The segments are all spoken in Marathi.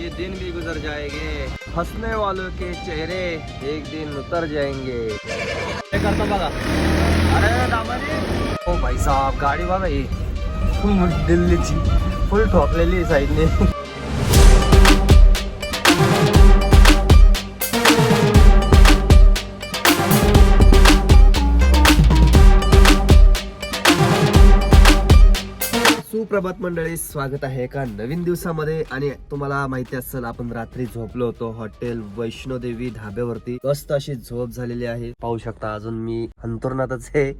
ये दिन भी गुजर जाएंगे, हंसने वालों के चेहरे एक दिन उतर जाएंगे। काय करतो बघा, अरे दामानी ओ भाई साहब, गाडी बघा ही दिल्लीची फुल ठोकलेली साईडने। सुप्रभात मंडळी, स्वागत आहे एका नवीन दिवसामध्ये। आणि तुम्हाला माहिती असेल, आपण रात्री झोपलो होतो हॉटेल वैष्णोदेवी धाब्यावरती। मस्त अशी झोप झालेली आहे, पाहू शकता। अजून मी अंतरुणातच आहे।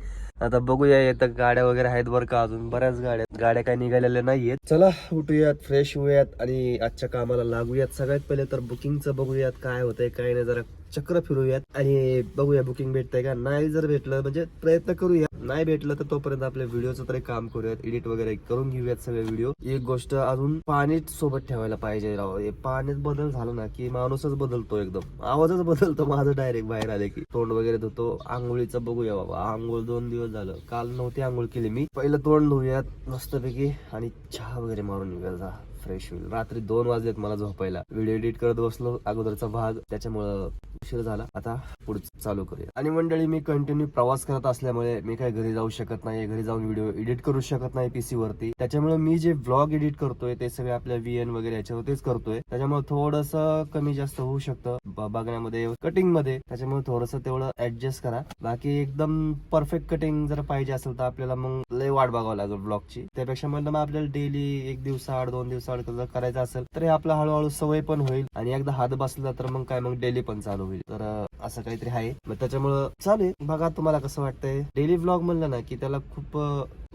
आता बघूया, येतं गाड्या वगैरे आहेत बरं का, अजून बऱ्याच गाड्या काही निघालेल्या नाहीयेत। चला उठूयात, फ्रेश होऊयात आणि आजच्या कामाला लागूयात। सगळ्यात पहिले तर बुकिंगचं बघूयात, काय होतंय काय नाही, जरा चक्र फिरूयात आणि बघूया बुकिंग भेटतंय का नाही। जर भेटलं म्हणजे प्रयत्न करूया, नाही भेटलं तर तोपर्यंत आपल्या व्हिडिओचं तरी काम करूयात, एडिट वगैरे करून घेऊयात सगळे व्हिडिओ। एक गोष्ट अजून, पाणी सोबत ठेवायला पाहिजे राव। पाण्यात बदल झाला ना की माणूसच बदलतो, एकदम आवाजच बदलतो माझं डायरेक्ट बाहेर आले की। तोंड वगैरे धुतो, आंघोळीचं बघूया बाबा। आंघोळ 2 दिवस झालं, काल नव्हती आंघोळ केली मी। पहिलं तोंड धुयात मस्तपैकी आणि चहा वगैरे मारून निघायचा, फ्रेश होईल। रात्री 2 वाजलेत मला झोपायला, व्हिडिओ एडिट करत बसलो अगोदरचा भाग, त्याच्यामुळं उशीर झाला। आता पुढचं चालू करूया। आणि मंडळी, मी कंटिन्यू प्रवास करत असल्यामुळे मी काही घरी जाऊ शकत नाही, घरी जाऊन व्हिडिओ एडिट करू शकत नाही पीसी वरती। त्याच्यामुळे मी जे व्लॉग एडिट करतोय ते सगळे आपल्या VN वगैरे याच्यावरतीच करतोय। त्याच्यामुळे थोडस कमी जास्त होऊ शकतं बघण्यामध्ये, कटिंग मध्ये। त्याच्यामुळे थोडस तेवढं ऍडजस्ट करा। बाकी एकदम परफेक्ट कटिंग जर पाहिजे असेल तर आपल्याला मग लय वाट बघावं लागेल ब्लॉगची। त्यापेक्षा म्हणलं मग आपल्याला डेली 1 दिवसाआड 2 दिवसाआड जर करायचं असेल तर हे आपला हळूहळू सवय पण होईल आणि एकदा हात बसला तर मग काय, मग डेली पण चालू होईल। तर असं काहीतरी आहे, मग त्याच्यामुळं चालेल। बघा तुम्हाला कसं वाटतंय। डेली व्लॉग म्हणलं ना की त्याला खूप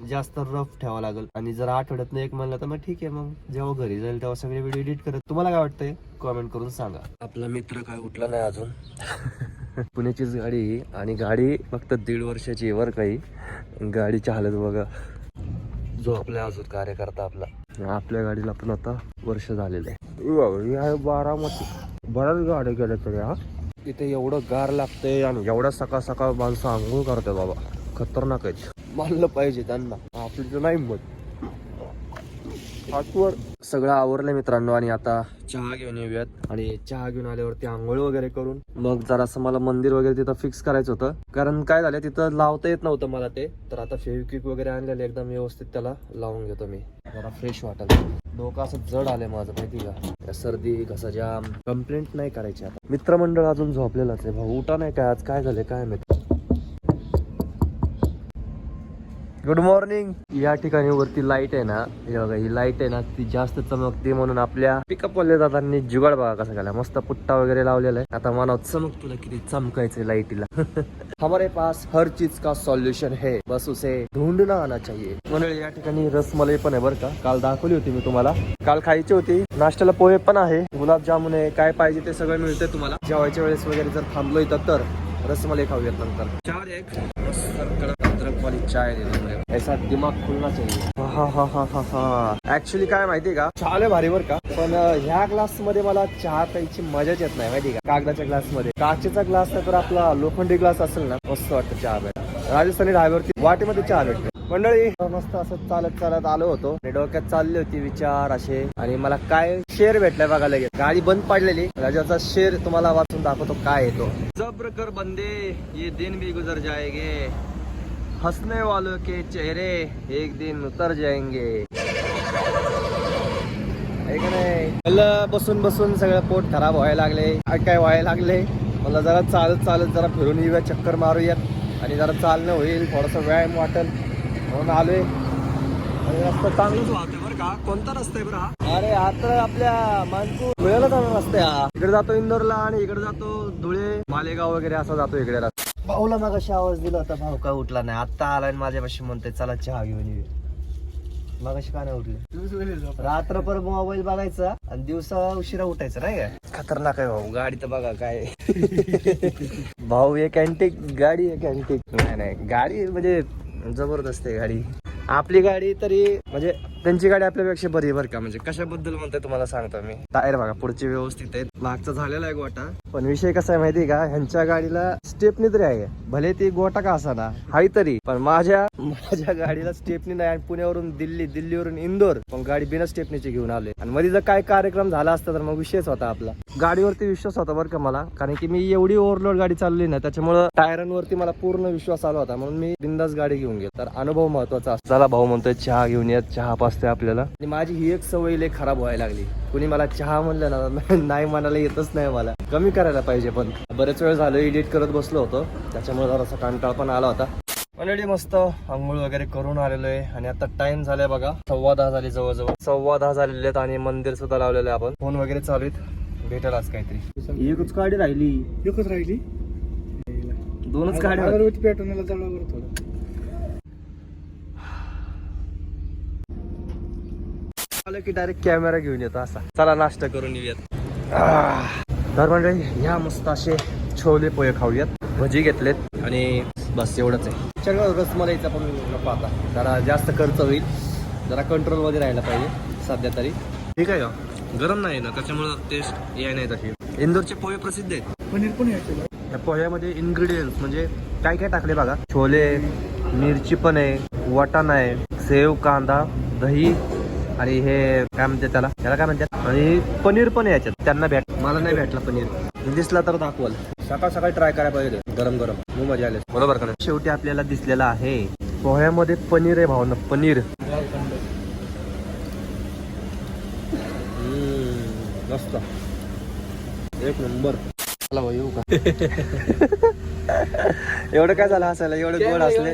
जास्त रफ ठेवावं लागेल, आणि जर आठवड्यातनं एक म्हणलं तर मग ठीक आहे, मग जेव्हा घरी जाईल तेव्हा सगळे व्हिडिओ एडिट करत। तुम्हाला काय वाटतंय कमेंट करून सांगा। आपला मित्र काय उठला नाही अजून। पुण्याचीच गाडी, आणि गाडी फक्त 1.5 वर्षाची आहे बरं काही। गाडीची हालत बघा, झोपलाय अजून कार्यकर्ता आपला। आपल्या गाडीला पण आता वर्ष झालेलं आहे। बारामती बऱ्याच गाड्या गेल्या तरी हा। इथे एवढं गार लागतंय आणि एवढ्या सकाळ सकाळ माणसं आंघोळ करतात बाबा, खतरनाक आहेत। मानलं पाहिजे त्यांना, आपली तर नाही मत। हातवर सगळं आवरलंय मित्रांनो, आणि आता चहा घेऊन येऊयात। आणि चहा घेऊन आल्यावरती आंघोळ वगैरे करून मग जरासं मला मंदिर वगैरे तिथं फिक्स करायचं होतं, कारण काय झालं तिथं लावता येत नव्हतं मला ते। तर आता फेविक्विक वगैरे आणलेलं, एकदम व्यवस्थित त्याला लावून घेतो मी, जरा फ्रेश वाटत। डोकं असं जड आलंय माझं, माहिती का, सर्दी घसा जाम। कंप्लेंट नाही करायची आता। मित्रमंडळ अजून झोपलेलाच आहे भाऊ, उठा नाही काय आज, काय झालंय काय माहिती। Good morning. या ठिकाणी वरती लाईट आहे ना, हे बघा ही लाईट आहे ना, ती जास्त चमकते म्हणून आपल्या पिकअप वाले दादांनी जुगाड बघा कसा केला, मस्त पुट्टा वगैरे लावलेला आहे। आता मला चमक तुला किती चमकायचंय लाईटीला। हमारे पास हर चीज का सॉल्युशन है, बस उसे ढूंढना आना चाहिए। म्हणून या ठिकाणी रसमलाई पण आहे बरं का, काल दाखवली होती मी तुम्हाला। काल खायची होती, नाश्त्याला पोहे पण आहे, गुलाबजामुन आहे, काय पाहिजे ते सगळं मिळतंय तुम्हाला। जेवायच्या वेळेस वगैरे जर थांबलो इथं तर रसमलाई खाऊयात नंतर। 4 एक अदरक वाली चाय दे दो, ऐसा दिमाग खुलना चाहिए। हा ऍक्च्युली काय माहितीये का, चहा लय भारी बर का, पण ह्या ग्लास मध्ये मला चहा प्यायची मजाच येत नाही, माहिती का। कागदाच्या ग्लास मध्ये, काचेचा ग्लास नाही तर आपला लोखंडी ग्लास असेल ना, मस्त वाटतं चहा प्यायला। राजस्थानी ढाब्यावरती वाटेमध्ये चहा भेटते। मंडळी, मस्त असं चालत चालत आलो होतो, डोक्यात चालली होती विचार असे, आणि मला काय शेर भेटलाय बघा लगेच। गाडी बंद पडलेली, राजाचा शेर तुम्हाला वाचून दाखवतो काय येतो। जब्र कर बंदे, ये दिन भी गुजर जाएंगे, हंसने वालों के चेहरे एक दिन उतर जाएंगे। ऐक नाही, मला बसून बसून सगळं पोट खराब व्हायला लागले, काय व्हायला लागले। मला जरा चालत चालत जरा फिरून येऊया, चक्कर मारूयात, आणि जरा चालणं होईल, थोडासा व्यायाम वाटेल म्हणून आलोय। आणि रस्ता चांगलंच वाहतोय बरं का। कोणता रस्ता आहे बरं हा? अरे आता आपल्या मानपूर धुळ्याला जाणार रस्ता हा। इकडे जातो इंदोरला, आणि इकडे जातो धुळे मालेगाव वगैरे, असा जातो इकडे रस्ता। भाऊला मगाशी आवाज दिला होता, भाऊ काय उठला नाही, आता आलाय माझ्यापाशी, म्हणते चला चहा घेऊन येऊया। मगाशी का नाही उठले? रात्रभर मोबाईल बघायचा आणि दिवसा उशिरा उठायचं, नाही काय? खतरनाक आहे भाऊ, गाडी तर बघा काय। भाऊ एक अँटिक गाडी, एक अँटिक नाही, गाडी म्हणजे जबरदस्त आहे गाडी। आपली गाडी तरी म्हणजे त्यांची गाडी आपल्यापेक्षा बरी बरं का। म्हणजे कशाबद्दल म्हणताय तुम्हाला सांगतो मी। टायर बघा पुढचे व्यवस्थित आहेत, मागचा झालेला आहे गोटा, पण विषय कसा आहे माहिती का, ह्यांच्या गाडीला स्टेपनी तरी आहे, भले ती गोटा का असा ना हाय तरी, पण माझ्या गाडीला स्टेपनी नाही. आणि पुण्यावरून दिल्लीवरून इंदोर पण गाडी बिना स्टेपनीची घेऊन आले. आणि मध्ये जर काय कार्यक्रम झाला असता तर मग विषयच होता आपला. गाडीवरती विश्वास होता बरं का मला, कारण की मी एवढी ओव्हरलोड गाडी चालवली ना, त्याच्यामुळे टायरांवरती मला पूर्ण विश्वास आला होता, म्हणून मी बिंदास गाडी घेऊन गेलो. तर अनुभव महत्वाचा असतो. चला भाऊ म्हणतोय चहा घेऊन येत, चहा पाचतोय आपल्याला. आणि माझी ही एक सवय लय खराब व्हायला लागली. कुणी मला चहा म्हणलं ना नाही म्हणायला येतच नाही मला. कमी करायला पाहिजे. पण बरेच वेळ झालं एडिट करत बसलो होतो, त्याच्यामुळे जरासा कंटाळ पण आला होता. ऑलरेडी मस्त आंघोळ वगैरे करून आलेलो आहे. आणि आता टाइम झालाय बघा 10:15 झाले, जवळजवळ 10:15 झालेले आहेत. आणि मंदिर सुद्धा लावलेलं आहे. आपण फोन वगैरे चालू आहेत, भेटेल आज काहीतरी. एकच गाडी राहिली, दोनच गाड्या पेटवण्याला चालू थोडं. आलं की डायरेक्ट कॅमेरा घेऊन येतो असा. चला नाश्ता करून येऊयात. तर मंडळी ह्या मस्त असे छोले पोहे खाऊयात. भजी घेतलेत आणि बस एवढंच आहे. चल रसमलाईचा पण नको आता, जरा जास्त खर्च होईल, जरा कंट्रोल मध्ये राहायला पाहिजे सध्या तरी. ठीक आहे, गरम नाही ना त्याच्यामुळे टेस्ट याय नाही तशी. इंदोरचे पोहे प्रसिद्ध आहेत. पनीर पण यायचे. या पोह्यामध्ये इन्ग्रेडियंट्स म्हणजे काय काय टाकले बघा. छोले, मिरची पण आहे, वाटाणा आहे, सेव, कांदा, दही आणि हे काय म्हणते त्याला काय म्हणतात, आणि पनीर पण याच्यात. त्यांना मला नाही भेटला पनीर, दिसला तर दाखवाल. सकाळ सकाळी ट्राय करायला पाहिजे गरम गरम, मग मजा आले. बरोबर का. शेवटी आपल्याला दिसलेला आहे पोह्यामध्ये पनीर आहे भावना, पनीर. मस्त, एक नंबर. चला भाऊ येऊ का. एवढं काय झालं हसायला, एवढं गोड असले.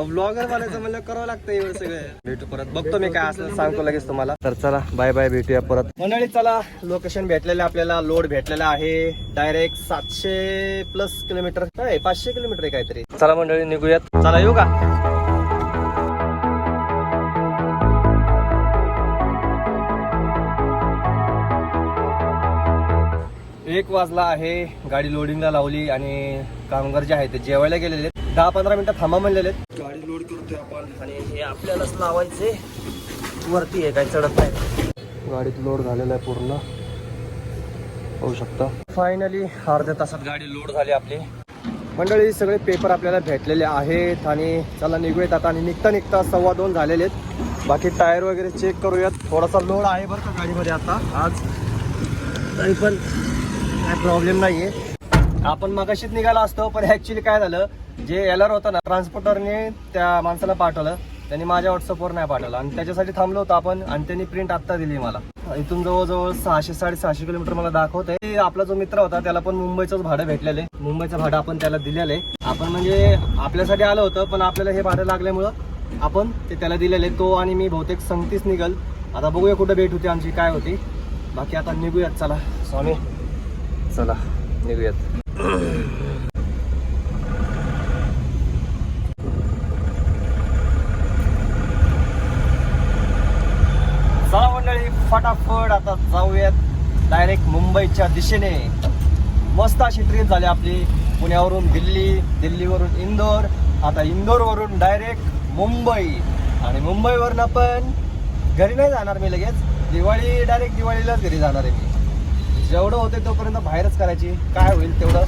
ब्लॉगर बनायचं म्हणलं करावं लागतं एवढं सगळं. भेटू परत, बघतो मी काय असलं सांगतो लगेच तुम्हाला. तर चला बाय बाय, भेटूया परत. मंडळी चला, लोकेशन भेटलेलं आपल्याला, लोड भेटलेला आहे. डायरेक्ट 700+ किलोमीटर, काय 500 किलोमीटर आहे काहीतरी. चला मंडळी निघूयात. चला येऊ का. 1 वाजला आहे. गाडी लोडिंगला लावली आणि कामगार जे आहेत ते जेवायला गेलेले. 10-15 मिनिटं थांबा म्हणलेले. गाडी लोड करतोय आपण आणि हे आपल्यालाच लावायचे. वरती आहे, काय चढत नाही. गाडीत लोड झालेला आहे पूर्ण, होऊ शकता. फायनली अर्ध्या तासात गाडी लोड झाली आपली. मंडळी सगळे पेपर आपल्याला भेटलेले आहेत आणि चला निघूयात आता. आणि निघता 2:15 झालेले आहेत. बाकी टायर वगैरे चेक करूयात. थोडासा लोड आहे बरं का गाडीमध्ये आता आज, तरी पण काय प्रॉब्लेम नाहीये. आपण मगाशीच निघाला असतो, पण ऍक्च्युली काय झालं, जे एलआर होतं ना ट्रान्सपोर्टरने त्या माणसाला पाठवलं, त्यांनी माझ्या व्हॉट्सअपवर नाही पाठवलं आणि त्याच्यासाठी थांबलो होतो आपण. आणि त्यांनी प्रिंट आत्ता दिली मला. इथून जवळजवळ 600-650 किलोमीटर मला दाखवत आहे. आपला जो मित्र होता त्याला पण मुंबईचंच भाडं भेटलेलं आहे. मुंबईचं भाडं आपण त्याला दिलेलं आहे. आपण म्हणजे आपल्यासाठी आलं होतं, पण आपल्याला हे भाडं लागल्यामुळं आपण ते त्याला दिलेलं आहे. तो आणि मी बहुतेक 37 निघल. आता बघूया कुठं भेट होती आमची, काय होती. बाकी आता निघूयात. चला स्वामी, चला निघूयात. चला मंडळी फटाफट आता जाऊयात डायरेक्ट मुंबईच्या दिशेने. मस्त अशी ट्रिप झाली आपली. पुण्यावरून दिल्ली, दिल्लीवरून इंदोर, आता इंदोरवरून डायरेक्ट मुंबई. आणि मुंबईवरून आपण घरी नाही जाणार मी लगेच. डायरेक्ट दिवाळीलाच घरी जाणार आहे मी. जेवढं होते तोपर्यंत बाहेरच करायची, काय होईल तेवढं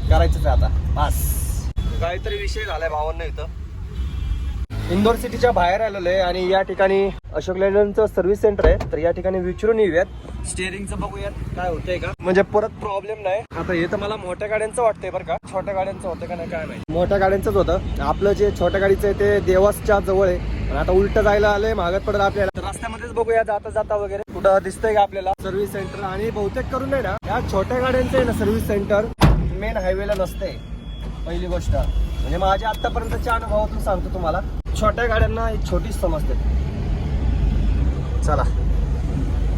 करायचंच आहे आता बस. काहीतरी विषय झालाय भावांना. इथं इंदोर सिटीच्या बाहेर आलेलो आहे आणि या ठिकाणी अशोक लेलंडचं सर्व्हिस सेंटर आहे. तर या ठिकाणी विचारून येऊयात, स्टेअरिंगचं बघूयात काय होतंय का, म्हणजे परत प्रॉब्लेम नाही. आता हे तर मला मोठ्या गाड्यांचं वाटतंय बरं का, छोट्या गाड्यांचं होतं का नाही काय माहिती. मोठ्या गाड्यांचंच होतं. आपलं जे छोट्या गाडीचं आहे ते देवासच्या जवळ आहे. आणि आता उलट जायला आलंय, महागात पडत आपल्याला. रस्त्यामध्येच बघूया जाता जाता वगैरे कुठं दिसतंय का आपल्याला सर्व्हिस सेंटर. आणि बहुतेक करून नाही ना या छोट्या गाड्यांचं आहे ना सर्व्हिस सेंटर मेन हायवेला नसते. पहिली गोष्ट म्हणजे माझ्या आतापर्यंतच्या अनुभवातून सांगतो तुम्हाला, छोट्या गाड्यांना छोटीच समजते. चला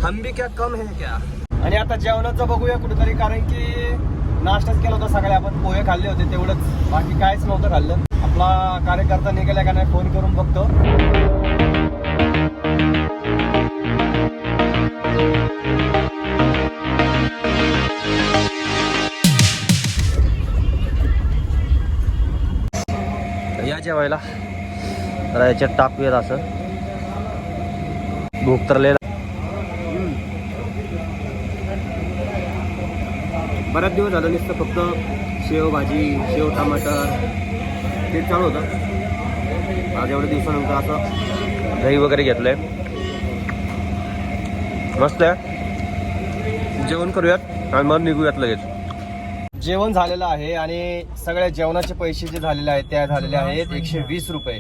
हम भी क्या कम है क्या. आणि आता जेवणाचं बघूया कुठेतरी, कारण की नाश्ताच केला होता सकाळी आपण, पोहे खाल्ले होते तेवढंच, बाकी काहीच नव्हतं खाल्लं. आपला कार्यकर्ता निघाला का नाही फोन करून बघतो. या जेवायला तर याच्यात टाकूयात असं. भूक तर लय. बऱ्याच दिवस झालं नुसतं फक्त शेव भाजी, शेव टमाटर ते चालू होतं. आज एवढ्या दिवसानंतर असं दही वगैरे घेतलंय. मस्त आहे. जेवण करूयात आणि मग निघूयात लगेच. जेवण झालेलं आहे आणि सगळ्या जेवणाचे पैसे जे झालेले आहेत त्या झालेले आहेत 120 रुपये.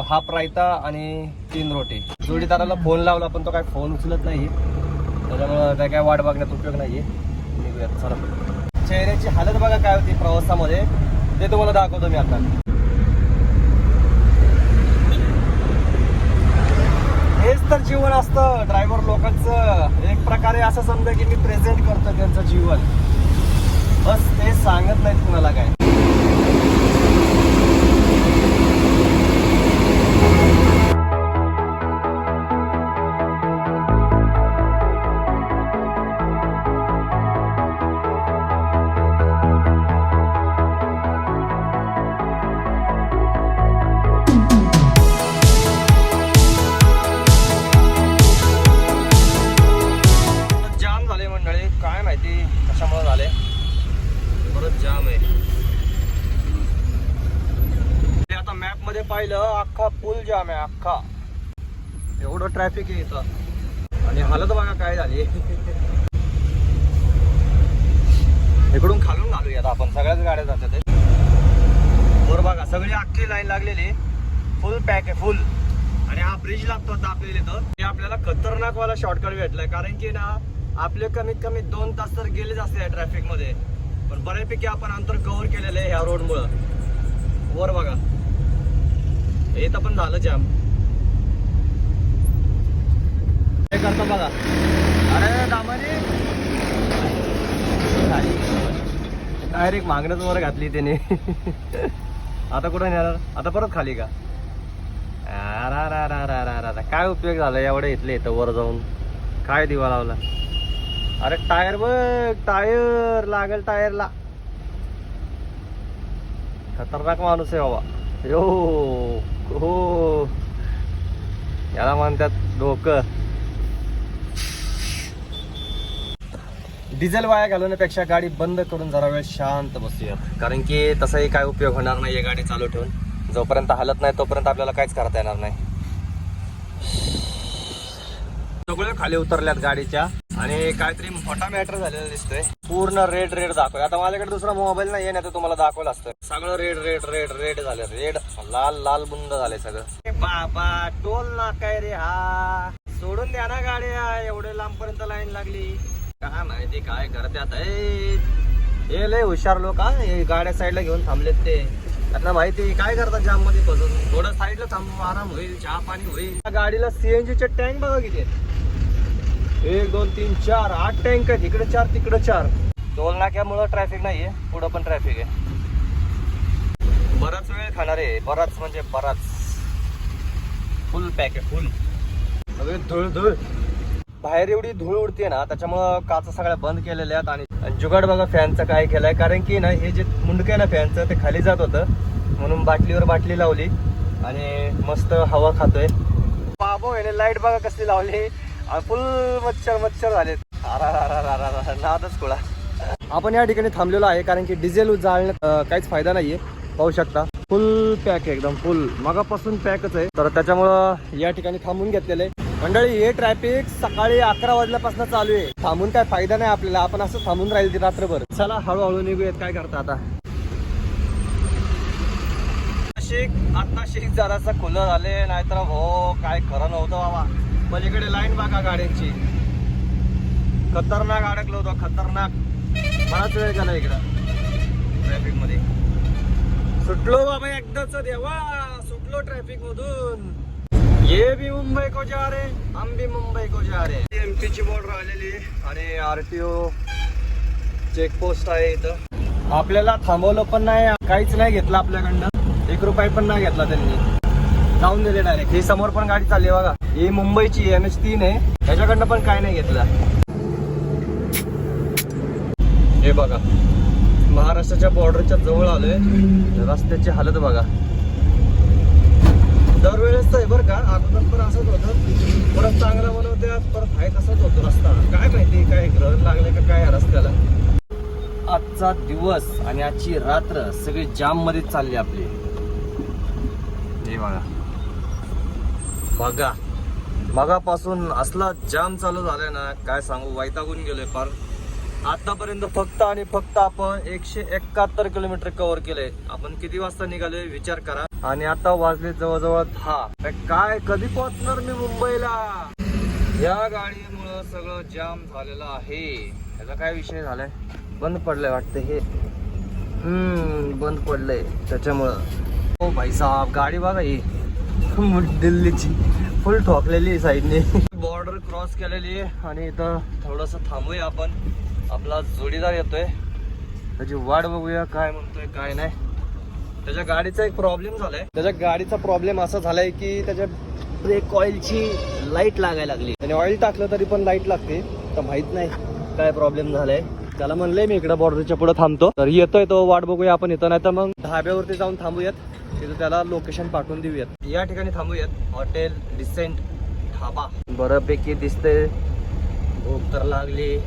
हाफ रायता आणि 3 रोटी. जोडीदाराला फोन लावला पण तो काय फोन उचलत नाही, त्याच्यामुळं काय वाट बघण्यात उपयोग नाहीये. निघूयात चला. चेहऱ्याची हालत बघा काय होती प्रवासामध्ये ते तुम्हाला दाखवतो मी आता. हेच तर जीवन असतं ड्रायव्हर लोकांचं. एक प्रकारे असं समजा की मी प्रेझेंट करतो त्यांचं जीवन, बस ते सांगत नाहीत कुणाला काय. जाम झाले मंडळी, काय माहिती कशामुळे झाले. परत जाम आहे. आता मॅप मध्ये पाहिलं अख्खा पूल जाम आहे अख्खा. एवढं ट्रॅफिक आहे इथं आणि हालत बघा काय झाली. इकडून खालून घालूया आता आपण. सगळ्याच गाड्या जातात वर बघा. सगळी अख्खी लाईन लागलेली, फुल पॅक आहे फुल. आणि हा ब्रिज लागतो आता आपल्याला इथं. हे आपल्याला खतरनाक वाला शॉर्टकट भेटलाय, कारण की ना आपले कमीत कमी 2 तास तर गेलेच असते या ट्रॅफिक मध्ये. पण बऱ्यापैकी आपण अंतर कव्हर केलेलं आहे ह्या रोड मुळे. वर बघा हे तर पण झालं जाम. हे करतो बघा. अरे दामाने डायरेक्ट मागणंच वर घातली त्याने. आता कुठं नेणार, आता परत खाली का. काय उपयोग झाला एवढे इथले इथं वर जाऊन. काय दिवा लावला. अरे टायर बघ, टायर लागेल टायरला. खतरनाक माणूस आहे बाबा यो. हो याला म्हणतात डोकं. डिझेल वाया घालवण्यापेक्षा गाडी बंद करून जरा वेळ शांत बसूया, कारण की तसाही काय उपयोग होणार नाही गाडी चालू ठेवून. जोपर्यंत हालत नाही तोपर्यंत आपल्याला काहीच करता येणार नाही. सगळे खाली उतरल्यात गाडीच्या आणि काहीतरी मोठा मॅटर झालेला दिसतोय. पूर्ण रेड रेड दाखवय. आता माझ्याकडे दुसरा मोबाईल नाही आहे, तर तुम्हाला दाखवलं असतं. सगळं रेड रेड रेड रेड झालं. रेड लाल लाल बुंद झाले सगळं. बाबा टोल नाका आहे रे हा. सोडून द्या ना गाड्या, एवढे लांबपर्यंत लाईन लागली. काय माहिती काय करतात हे लय हुशार लोक. हे गाड्या साईडला घेऊन थांबलेत ते. त्यांना माहिती काय करतात जाम मध्ये फसून. थोडं साईडला थांबू, आराम होईल, चहा पाणी होईल. गाडीला सीएनजी चे टँक बघा किती. 1 2 3 4 8 टँक आहेत. इकडे 4 तिकडे 4. टोल नाक्यामुळे ट्रॅफिक नाहीये, पुढं पण ट्रॅफिक आहे. बराच वेळ खाणार आहे, बराच म्हणजे बराच. फुल पॅक आहे फुल. सगळे धूळ धूळ. बाहेर एवढी धूळ उडते ना, त्याच्यामुळं काचा सगळ्या बंद केलेल्या आहेत. आणि जुगाड बघा फॅनचं काय केलंय, कारण की ना हे जे मुंडकं आहे ना फॅनचं ते खाली जात होतं, म्हणून बाटलीवर बाटली लावली आणि मस्त हवा खातोय. बाबो याने लाईट बघा कसली लावली. फुल मच्छर मच्छर झालेत. नादच कुळा. आपण या ठिकाणी थांबलेलो आहे कारण की डिझेल जाळण्यात काहीच फायदा नाहीये. पाहू शकता फुल पॅक आहे, एकदम फुल. मगापासून पॅकच आहे, तर त्याच्यामुळं या ठिकाणी थांबून घेतलेलं आहे. मंडळी हे ट्रॅफिक सकाळी 11 वाजल्यापासून चालू आहे. थांबून काय फायदा नाही आपल्याला. आपण असं थांबून राहील ती रात्रभर. चला हळूहळू निघूयात. काय करता आता. आता शेक जरासा खुलं झाले, नाहीतर हो काय खरं नव्हतं बाबा. पलीकडे लाईन बघा गाड्यांची. खतरनाक अडकलो होतो, खतरनाक. बराच वेळ गेला इकडं ट्रॅफिक मध्ये. सुटलो बाबा एकदाच देवा, सुटलो ट्रॅफिक मधून. ये भी मुंबई को जा रे, हम भी मुंबई को जा रे. एमपी ची बॉर्डर आलेली आणि आरटीओ चेकपोस्ट आहे इथं. आपल्याला थांबवलं पण नाही, काहीच नाही घेतलं आपल्याकडनं. 1 रुपया पण नाही घेतला त्यांनी. जाऊन दिले डायरेक्ट. ही समोर पण गाडी चालली बघा. ही मुंबईची NH3 आहे, त्याच्याकडनं पण काय नाही घेतलं. हे बघा महाराष्ट्राच्या बॉर्डरच्या जवळ आलोय. रस्त्याची हालत बघा. दरवेळेस आहे बरं का, अगोदर पण असंच होतं. परत चांगला बनवतात, परत आहे तसंच होतो रस्ता. काय माहिती काय ग्रहण लागले का काय रस्त्याला. आजचा दिवस आणि आजची रात्र सगळी जाम मध्ये चालली आपली. हे बघा मगापासून असला जाम चालू झालाय ना, काय सांगू, वैतागून गेलोय फार. आतापर्यंत फक्त आणि फक्त आपण 171 किलोमीटर कव्हर केलंय. आपण किती वाजता निघालोय विचार करा. आणि आता वाजले जवळजवळ 10. काय कधी पोहोचणार मी मुंबईला? या गाडीमुळं सगळं जाम झालेलं आहे. याचा काय विषय झालाय, बंद पडलंय वाटतं हे. बंद पडलंय त्याच्यामुळं. हो भाई साहब, गाडी बघा ही दिल्लीची फुल ठोकलेली साईडने. बॉर्डर क्रॉस केलेली आहे आणि इथं थोडस थांबूया आपण. आपला जोडीदार येतोय, त्याची वाट बघूया काय म्हणतोय काय नाही. त्याच्या गाडीचा एक प्रॉब्लेम झालाय. त्याच्या गाडीचा प्रॉब्लेम असा झालाय की त्याच्या ब्रेक ऑइलची लाईट लागायला लागली. आणि ऑइल टाकलं तरी पण लाईट लागते. तर माहित नाही काय प्रॉब्लेम झालाय. त्याला म्हणलंय मी इकडे बॉर्डरच्या पुढे थांबतो, तर येतोय तो. वाट बघूया आपण इथं, नाही तर मग ढाब्यावरती जाऊन थांबूयात. तिथं त्याला लोकेशन पाठवून देऊयात. या ठिकाणी थांबूयात, हॉटेल डिसेंट ढाबा. बऱ्यापैकी दिसतंय. भूक तर लागली,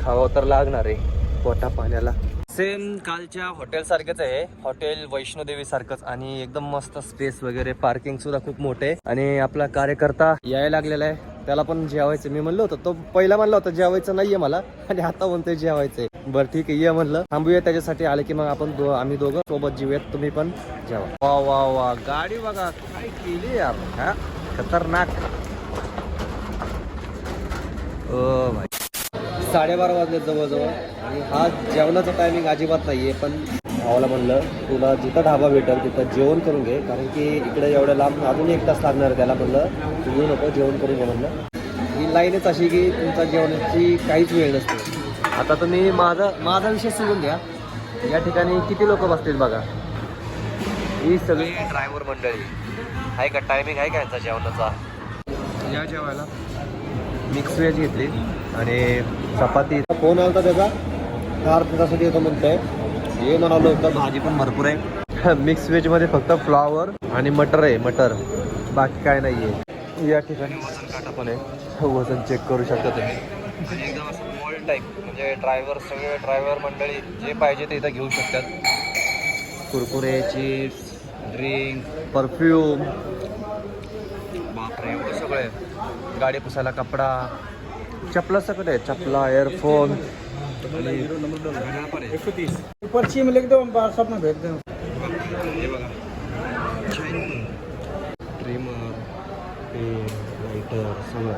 खावं तर लागणार आहे पोटा पाण्याला. सेम कालच्या हॉटेल सारखंच आहे, हॉटेल वैष्णोदेवी सारखंच. आणि एकदम मस्त स्पेस वगैरे, पार्किंग सुद्धा खूप मोठे. आणि आपला कार्यकर्ता यायला लागलेला आहे, त्याला पण जेवायचं. मी म्हणलं होतं, तो पहिला म्हणलं होतं जेवायचं नाहीये मला, आणि आता म्हणतोय जेवायचंय. बरं ठीक आहे, ये म्हणलं. थांबूया त्याच्यासाठी. आले की मग आपण आम्ही दोघं सोबत जेवूयात. तुम्ही पण जेवा. वा वा वा, गाडी बघा काय केली यार, हा खतरनाक. ओ भाई, 12:30 वाजले जवळजवळ. आणि हा जेवणाचा टायमिंग अजिबात नाहीये. पण भावाला म्हणलं तुला जिथं ढाबा भेटेल तिथं जेवण करून घे, कारण की इकडे एवढ्या लांब अजून 1 तास लागणार आहे. त्याला म्हणलं तू येऊ नको, जेवण करून घे म्हणलं. ही लाईनच अशी की तुमचा जेवणाची काहीच वेळ नसते. आता तुम्ही माझा विषय सोडून द्या. या ठिकाणी किती लोक बसतील बघा. ही सगळी ड्रायव्हर मंडळी आहे का? टायमिंग आहे का यांचा जेवणाचा? या जेवायला मिक्स व्हेज घेतली आणि चपाती. फोन आला होता त्याचा, कार त्याच्यासाठी येतो म्हणतोय. हे म्हणालो होतं. भाजी पण भरपूर आहे. मिक्स व्हेजमध्ये फक्त फ्लावर आणि मटर आहे, मटर, बाकी काय नाही आहे. या ठिकाणी वजन काटा पण आहे, वजन चेक करू शकता तुम्ही. आणि एकदम असं मॉल टाईप, म्हणजे सगळे ड्रायव्हर मंडळी जे पाहिजे ते इथं घेऊ शकतात. कुरकुरे, चिप्स, ड्रिंक, परफ्यूम, बापरे एवढं सगळं आहे. गाडी पुसायला कपडा, चपला सगळं आहे. चपला, एअरफोन, 130 पर्ची मिले तो व्हाट्सअप में भेज दें. हे बघा, ट्रिमर, पेन, लाइटर, सगळं.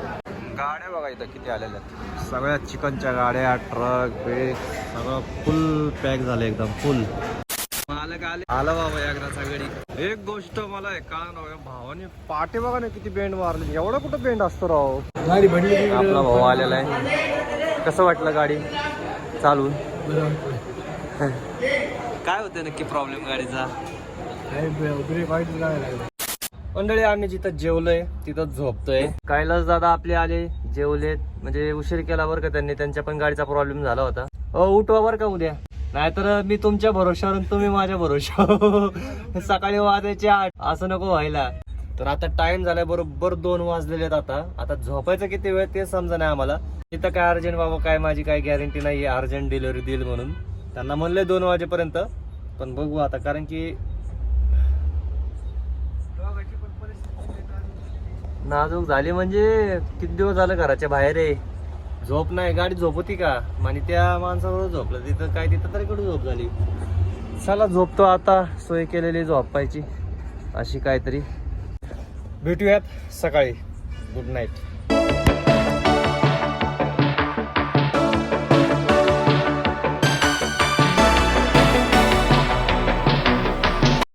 गाड्या बघा इथं किती आलेल्या आहेत. सगळ्या चिकनच्या गाड्या, ट्रक, बेग, सगळं फुल पॅक झालं एकदम फुल. मालक आला बाबा एकदाचा गडी. एक गोष्ट मला कळणार, भावाने पाटे बघा ना किती बेंड मारले. एवढा कुठं बेंड असतो राव. गाडी भरली. आपला भाऊ आलेला आहे. कसं वाटलं गाडी चालून? काय होतं नक्की प्रॉब्लेम गाडीचा? मंडळी, आम्ही जिथं जेवलोय तिथं झोपतोय. कैलास दादा आपले आले, जेवलेत, म्हणजे उशीर केला बरं का त्यांनी. त्यांच्या पण गाडीचा प्रॉब्लेम झाला होता. उठवा बरं का उद्या, नाहीतर मी तुमच्या भरोशावर आणि तुम्ही माझ्या भरोशावर. सकाळी वाजायचे 8, असं नको व्हायला. तर आता टाइम झालाय बरोबर 2 वाजलेले आहेत. आता झोपायचं किती वेळ ते समजा नाही आम्हाला. इथं काय अर्जंट बाबा, काय माझी काय गॅरंटी नाहीये अर्जंट डिलिव्हरी देईल म्हणून. त्यांना म्हणलंय 2 वाजेपर्यंत, पण बघू आता. कारण की नाजूक झाली, म्हणजे किती दिवस झालं घराच्या बाहेर आहे. झोप नाही, गाडी झोपती का? आणि त्या माणसाबरोबर झोपलं तिथं काय, तिथं तरी कुठं झोप झाली. चला झोपतो आता. सोय केलेली झोपायची अशी काहीतरी. भेटूयात सकाळी. Good night.